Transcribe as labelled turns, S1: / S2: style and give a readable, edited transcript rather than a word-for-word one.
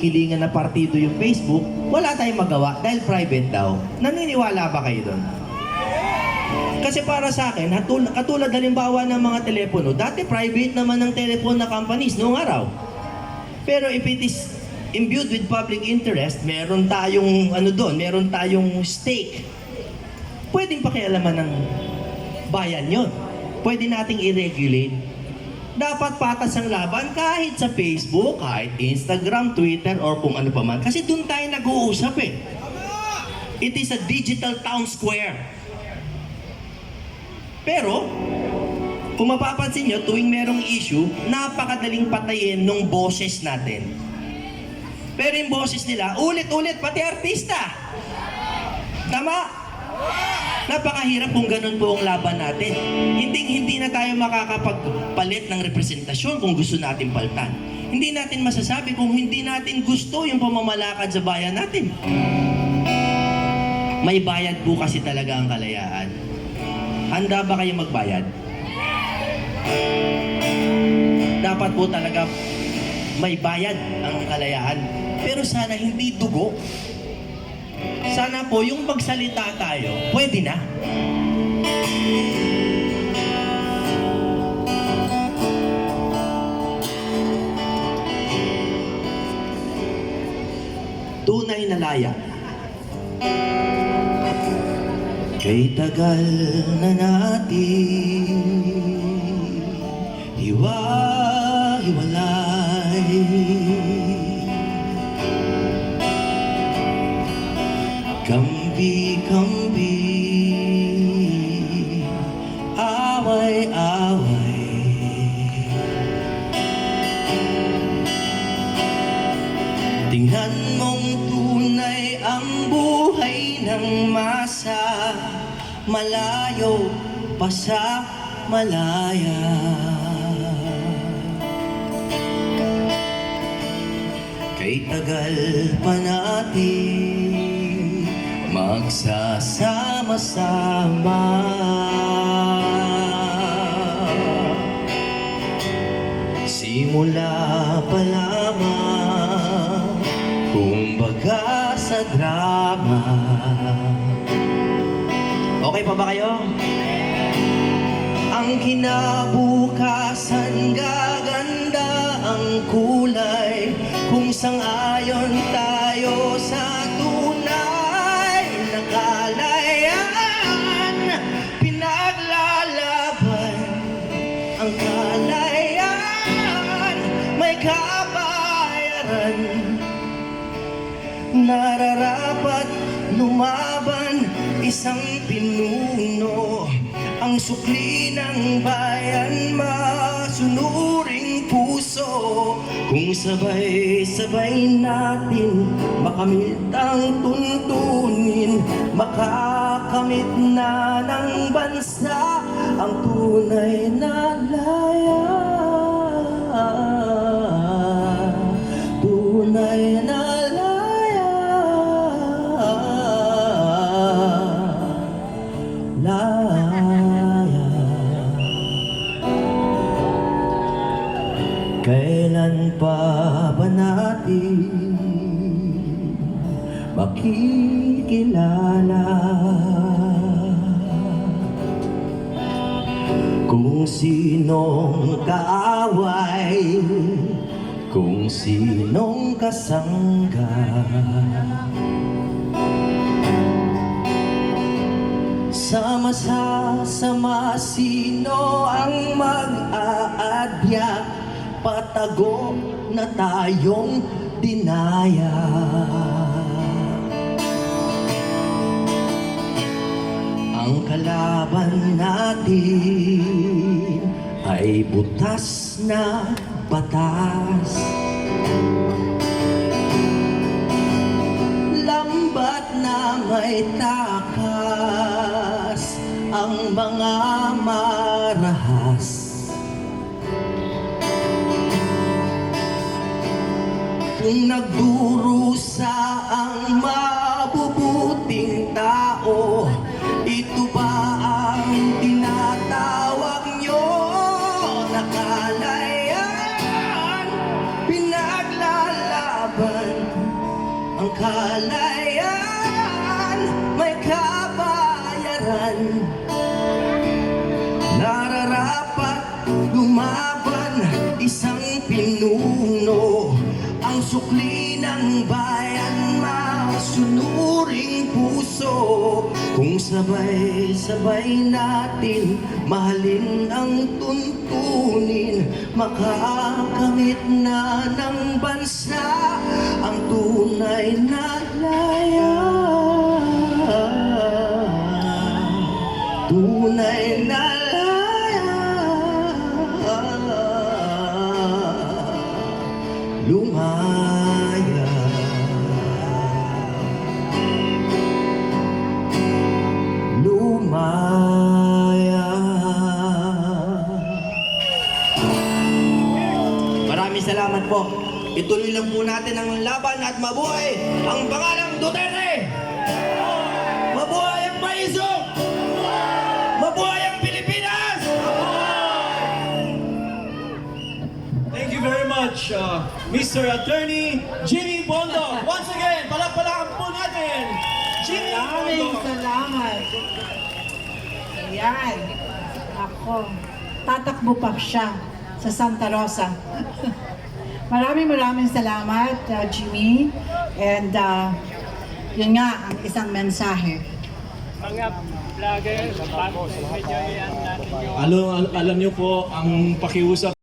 S1: kinikilingan na partido yung Facebook, wala tayong magawa dahil private daw. Naniniwala ba kayo doon? Kasi para sa akin, katulad halimbawa ng mga telepono, dati private naman ng telephone na companies noong araw. Pero if it is imbued with public interest, meron tayong doon, meron tayong stake. Pwedeng pakialaman ng bayan yon. Pwede nating i-regulate. Dapat patas ang laban kahit sa Facebook, kahit Instagram, Twitter, or kung ano pa man. Kasi doon tayo nag-uusap eh. It is a digital town square. Pero, kung mapapansin nyo, tuwing merong issue, napakadaling patayin ng boses natin. Pero yung boses nila, ulit-ulit, pati artista. Tama? Napakahirap kung ganun po ang laban natin. Hindi na tayo makakapagpalit ng representasyon kung gusto natin paltan. Hindi natin masasabi kung hindi natin gusto yung pamamalakad sa bayan natin. May bayad po kasi talaga ang kalayaan. Handa ba kayo magbayad? Dapat po talaga may bayad ang kalayaan. Pero sana hindi dugo. Sana po yung magsalita tayo, pwede na. Tunay na laya. Kay tagal na natin hiwa-hiwalay. Kambi-kambi, away-away. Tingnan mong tunay ang buhay ng masa, malayo pa sa malaya. Kay tagal pa natin magsasama-sama. Simula pa lamang, kumbaga sa drama. Okay pa ba kayo? Ang kinabukasan, gaganda ang kulay, kung sang-ayon tayo sa tunay na kalayaan. Pinaglalaban ang kalayaan, may kabayaran. Nararapat lumaban isang pinuno, ang sukli ng bayan, masunuring puso. Kung sabay-sabay natin makamit ang tuntunin, makakamit na ng bansa ang tunay na laya. Tunay na laya. Laya. Kailan pa ba natin makikilala kung sinong kaaway, kung sinong kasangga? Sama-sama, sino ang mag-aadya? Patago na tayong dinaya. Ang kalaban natin ay butas na batas, lambat na may takas ang mga marahas. Kung nagdurusa ang mabubuting tao, ito ba ang tinatawag nyo na kalayaan? Pinaglalaban kalayaan, may kabayaran. Nararapat lumaban, isang pinuno, ang sukli ng bayan, masunuring puso. Kung sabay-sabay natin mahalin ang tuntunin, makakamit na ng bansa ang tunay na laya. Tunay na laya. Lumaya. Lumaya. Maraming salamat po. Ituloy lang po natin ang laban at mabuhay ang pangalang Duterte! Mabuhay ang paisog! Mabuhay ang Pilipinas!
S2: Thank you very much, Mr. Attorney Jimmy Bondo. Once again, palakpakan po natin, Jimmy
S3: Maraming
S2: Bondo.
S3: salamat. Ayan. Ako, tatakbo pa siya sa Santa Rosa. Maraming salamat, Jimmy. And yun nga, ang isang mensahe.
S4: Mga vlogger, medyo yan natin yung
S2: Alam niyo po, ang pakiusap